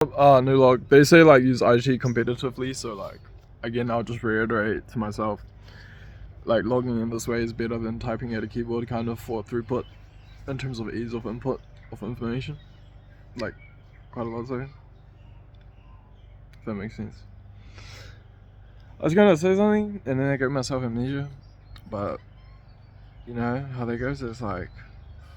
New log. They say like use IG competitively, so like again, I'll just reiterate to myself, like logging in this way is better than typing at a keyboard, kind of for throughput in terms of ease of input of information, like quite a lot so. If that makes sense. I was gonna say something and then I gave myself amnesia, but you know how that goes. It's like,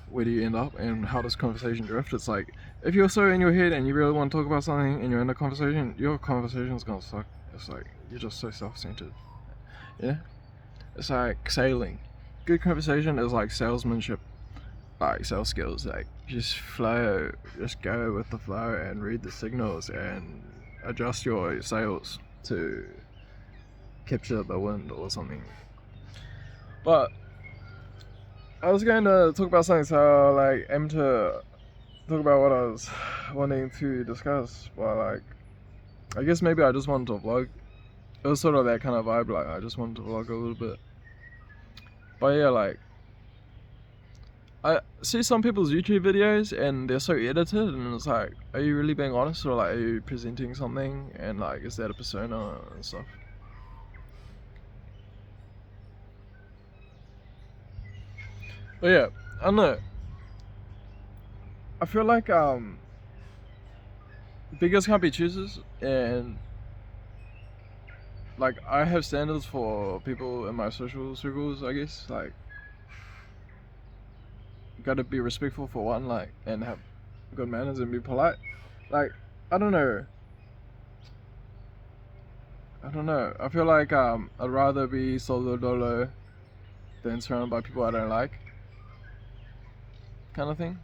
where do you end up and how does conversation drift? It's like, if you're so in your head and you really want to talk about something and you're in a conversation, your conversation's gonna suck. It's like, you're just so self-centered. Yeah? It's like sailing. Good conversation is like salesmanship, like sales skills. Like, just flow, just go with the flow and read the signals and adjust your sails to capture the wind or something. But I was going to talk about something, so like aim to talk about what I was wanting to discuss. But like, I guess maybe I just wanted to vlog. It was sort of that kind of vibe. Like, I just wanted to vlog a little bit. But yeah, like, I see some people's YouTube videos and they're so edited, and it's like, are you really being honest, or like, are you presenting something, and like, is that a persona and stuff? But yeah, I don't know. I feel like beggars can't be choosers, and like, I have standards for people in my social circles, I guess. Like, gotta be respectful for one, like, and have good manners and be polite. Like, I don't know. I feel like I'd rather be solo dolo than surrounded by people I don't like, kind of thing.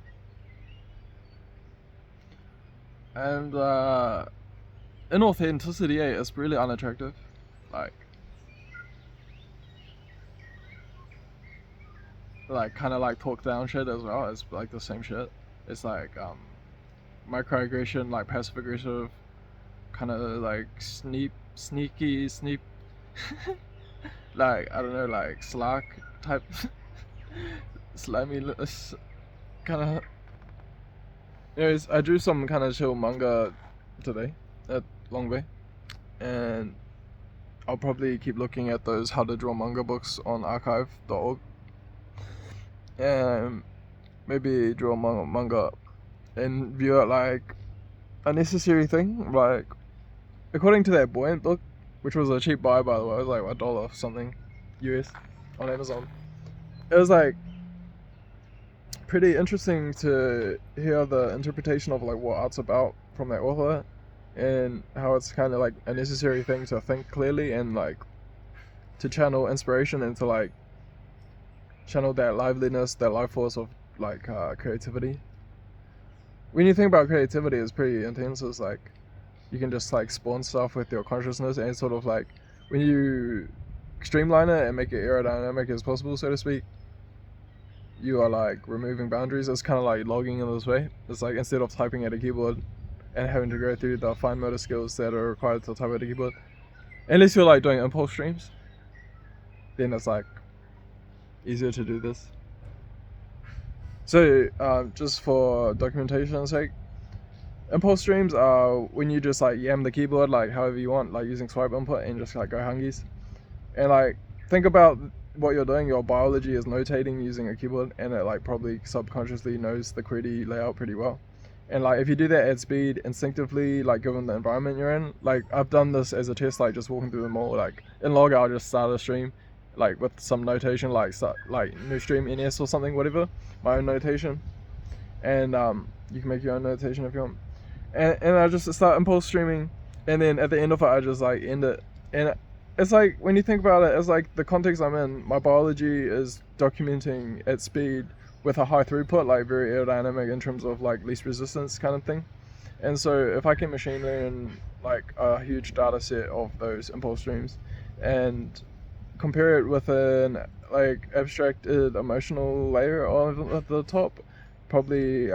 And inauthenticity, is really unattractive. Like kind of like talk down shit as well. It's like the same shit. It's like microaggression, like passive aggressive, kind of like sneaky, like, I don't know, like slack type, slimy kind of. Anyways, I drew some kind of chill manga today at Long Bay, and I'll probably keep looking at those how to draw manga books on archive.org, and maybe draw manga and view it like a necessary thing. Like, according to that Buoyant book, which was a cheap buy, by the way, it was like $1 something US on Amazon. It was like pretty interesting to hear the interpretation of like what art's about from that author, and how it's kind of like a necessary thing to think clearly and like to channel inspiration and to like channel that liveliness, that life force of like creativity. When you think about creativity, it's pretty intense. It's like you can just like spawn stuff with your consciousness, and sort of like when you streamline it and make it aerodynamic as possible, so to speak, you are like removing boundaries. It's kind of like logging in this way. It's like, instead of typing at a keyboard and having to go through the fine motor skills that are required to type at a keyboard, unless you're like doing impulse streams, then it's like easier to do this. So just for documentation's sake, impulse streams are when you just like yam the keyboard like however you want, like using swipe input, and just like go hungies. And like, think about what you're doing. Your biology is notating using a keyboard, and it like probably subconsciously knows the QWERTY layout pretty well. And like, if you do that at speed instinctively, like given the environment you're in, like I've done this as a test, like just walking through the mall, like in log I'll just start a stream like with some notation, like like new stream NS or something, whatever, my own notation. And you can make your own notation if you want. And I just start impulse streaming, and then at the end of it I just like end it. And it's like, when you think about it, it's like the context I'm in, my biology is documenting at speed with a high throughput, like very aerodynamic in terms of like least resistance kind of thing. And so if I can machine learn like a huge data set of those impulse streams and compare it with an like abstracted emotional layer at the top, probably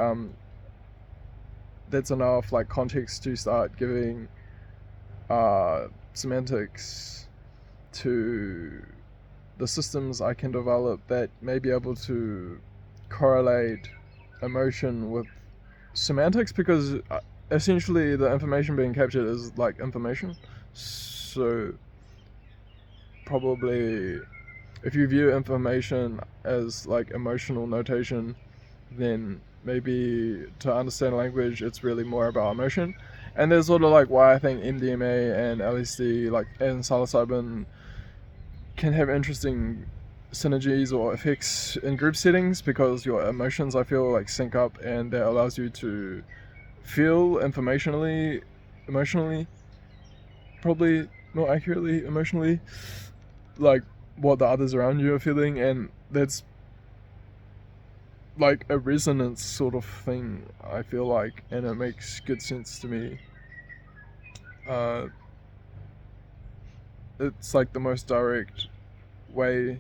that's enough like context to start giving semantics to the systems I can develop that may be able to correlate emotion with semantics. Because essentially the information being captured is like information. So probably if you view information as like emotional notation, then maybe to understand language it's really more about emotion. And there's sort of like why I think MDMA and LSD like and psilocybin can have interesting synergies or effects in group settings, because your emotions I feel like sync up, and that allows you to feel emotionally, probably more accurately emotionally, like what the others around you are feeling, and that's like a resonance sort of thing, I feel like, and it makes good sense to me. uh, it's like the most direct way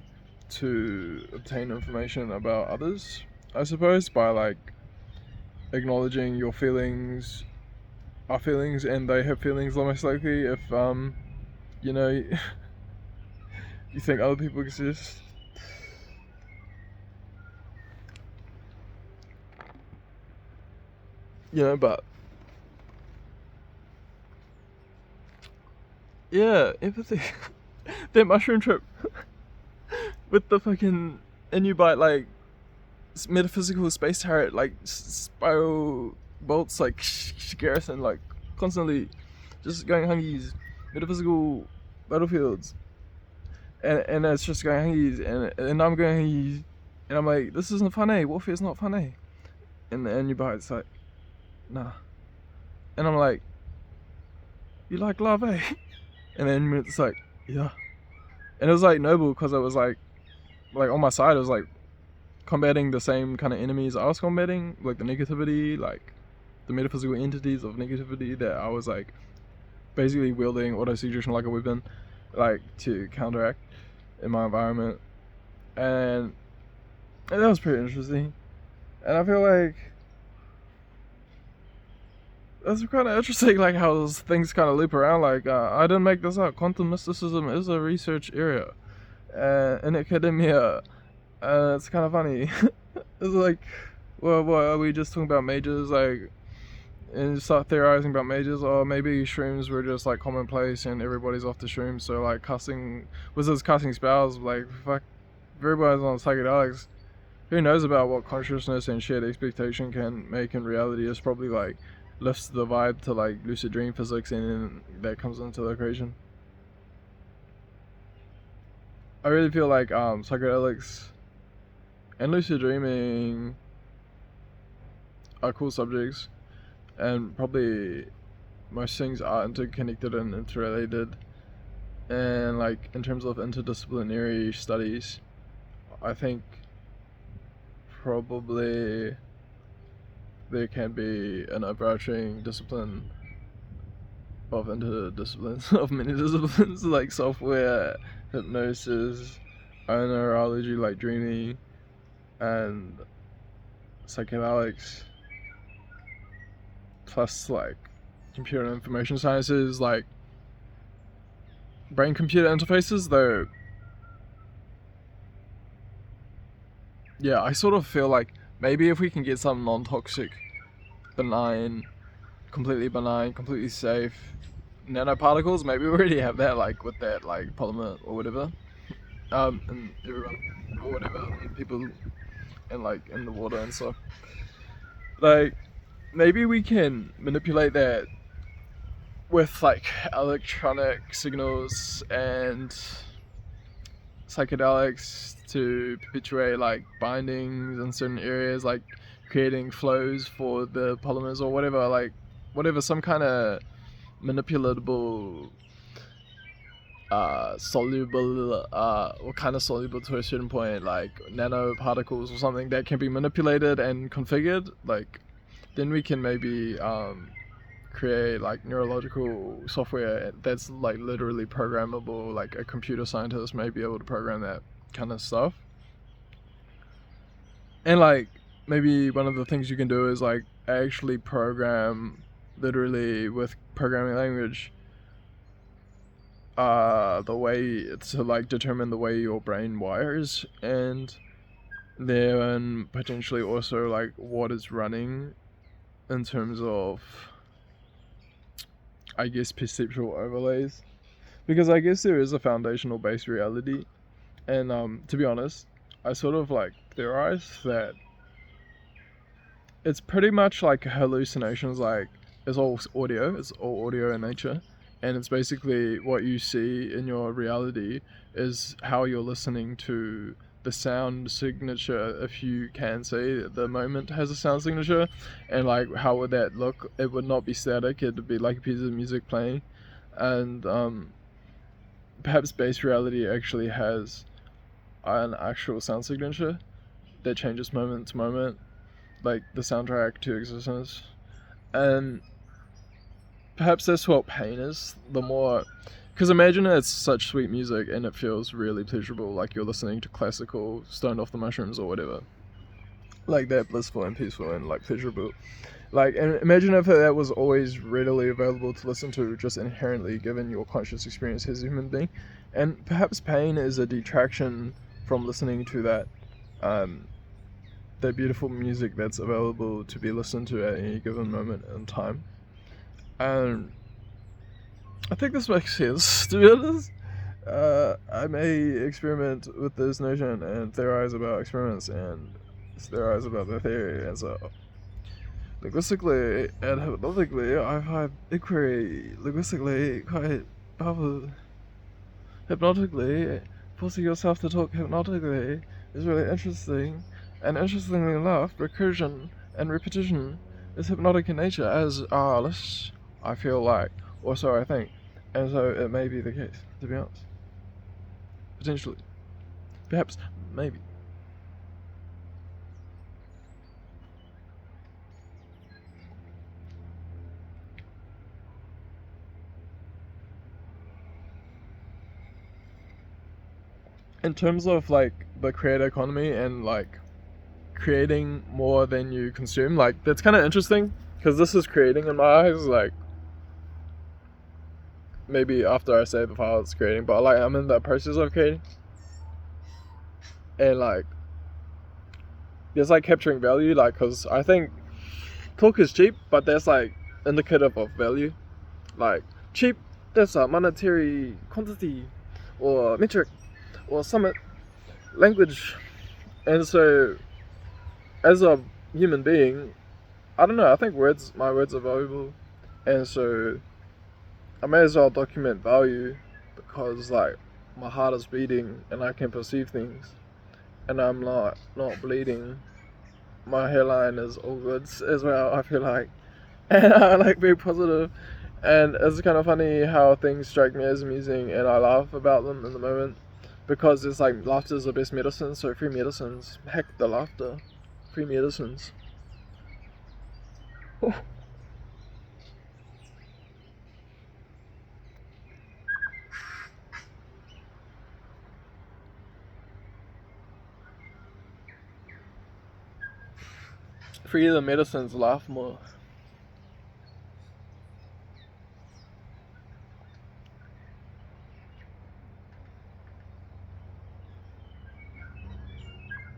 to obtain information about others, I suppose, by like acknowledging your feelings are feelings and they have feelings, almost likely if you know you think other people exist. But yeah, empathy. That mushroom trip with the fucking, and you bite like metaphysical space turret, like spiral bolts, like Garrison, like constantly just going hungies, metaphysical battlefields, and it's just going hungies, and I'm going hungies, and I'm like, this isn't funny. Warfare's not funny, and you bite, it's like, nah, and I'm like, you like love, eh? And then it's like, yeah, and it was like noble because it was like on my side, it was like combating the same kind of enemies I was combating, like the negativity, like the metaphysical entities of negativity that I was like basically wielding auto suggestion like a weapon, like to counteract in my environment, and that was pretty interesting. And I feel like that's kind of interesting, like how those things kind of loop around. Like I didn't make this up. Quantum mysticism is a research area in academia. It's kind of funny. It's like, well, what are we just talking about mages, like, and start theorizing about mages, or maybe shrooms were just like commonplace and everybody's off the shrooms, so like casting wizards casting spells, like fuck, everybody's on psychedelics. Who knows about what consciousness and shared expectation can make in reality? It's probably like lifts the vibe to like lucid dream physics, and then that comes into the equation. I really feel like psychedelics and lucid dreaming are cool subjects, and probably most things are interconnected and interrelated. And like in terms of interdisciplinary studies, I think probably there can be an overarching discipline of interdisciplines of many disciplines, like software, hypnosis, neurology like dreaming, and psychedelics, plus like computer and information sciences, like brain computer interfaces. Though yeah, I sort of feel like maybe if we can get some non-toxic, benign, completely safe nanoparticles, maybe we already have that, like with that like polymer or whatever, and everyone or whatever, and people, and like in the water and stuff. Like maybe we can manipulate that with like electronic signals and psychedelics to perpetuate like bindings in certain areas, like creating flows for the polymers or whatever, like whatever, some kind of manipulatable soluble, or kind of soluble to a certain point, like nanoparticles or something that can be manipulated and configured, like then we can maybe create like neurological software that's like literally programmable, like a computer scientist may be able to program that kind of stuff. And like maybe one of the things you can do is like actually program, literally with programming language, the way to like determine the way your brain wires, and then potentially also like what is running in terms of I guess, perceptual overlays, because I guess there is a foundational base reality, and to be honest, I sort of like theorize that it's pretty much like hallucinations. Like it's all audio in nature, and it's basically what you see in your reality is how you're listening to the sound signature. If you can say the moment has a sound signature, and like how would that look? It would not be static. It'd be like a piece of music playing, and perhaps base reality actually has an actual sound signature that changes moment to moment, like the soundtrack to existence. And perhaps that's what pain is. The more, because imagine it's such sweet music and it feels really pleasurable, like you're listening to classical, stoned off the mushrooms or whatever, like that blissful and peaceful and like pleasurable. Like, and imagine if that was always readily available to listen to, just inherently given your conscious experience as a human being. And perhaps pain is a detraction from listening to um, that beautiful music that's available to be listened to at any given moment in time. And I think this makes sense, to be honest. I may experiment with this notion and theorize about experiments and theorize about the theory. And so, linguistically and hypnotically, I find inquiry linguistically quite powerful. Hypnotically, forcing yourself to talk hypnotically is really interesting. And interestingly enough, recursion and repetition is hypnotic in nature, as are lists, I feel like, or so I think. And so it may be the case, to be honest. Potentially. Perhaps. Maybe. In terms of like the creator economy and like creating more than you consume, like that's kind of interesting because this is creating in my eyes. Like maybe after I save the file, it's creating, but like I'm in the process of creating, and like there's like capturing value, like because I think talk is cheap, but that's like indicative of value. Like cheap, that's a monetary quantity or metric or summit language, and so as a human being, I don't know. I think my words are valuable, and so I may as well document value because like my heart is beating and I can perceive things, and I'm not bleeding. My hairline is all good as well. I feel like, and I like very positive, and it's kind of funny how things strike me as amusing, and I laugh about them in the moment because it's like laughter is the best medicine. So free medicines, heck the laughter, free medicines. Free the medicines, laugh more.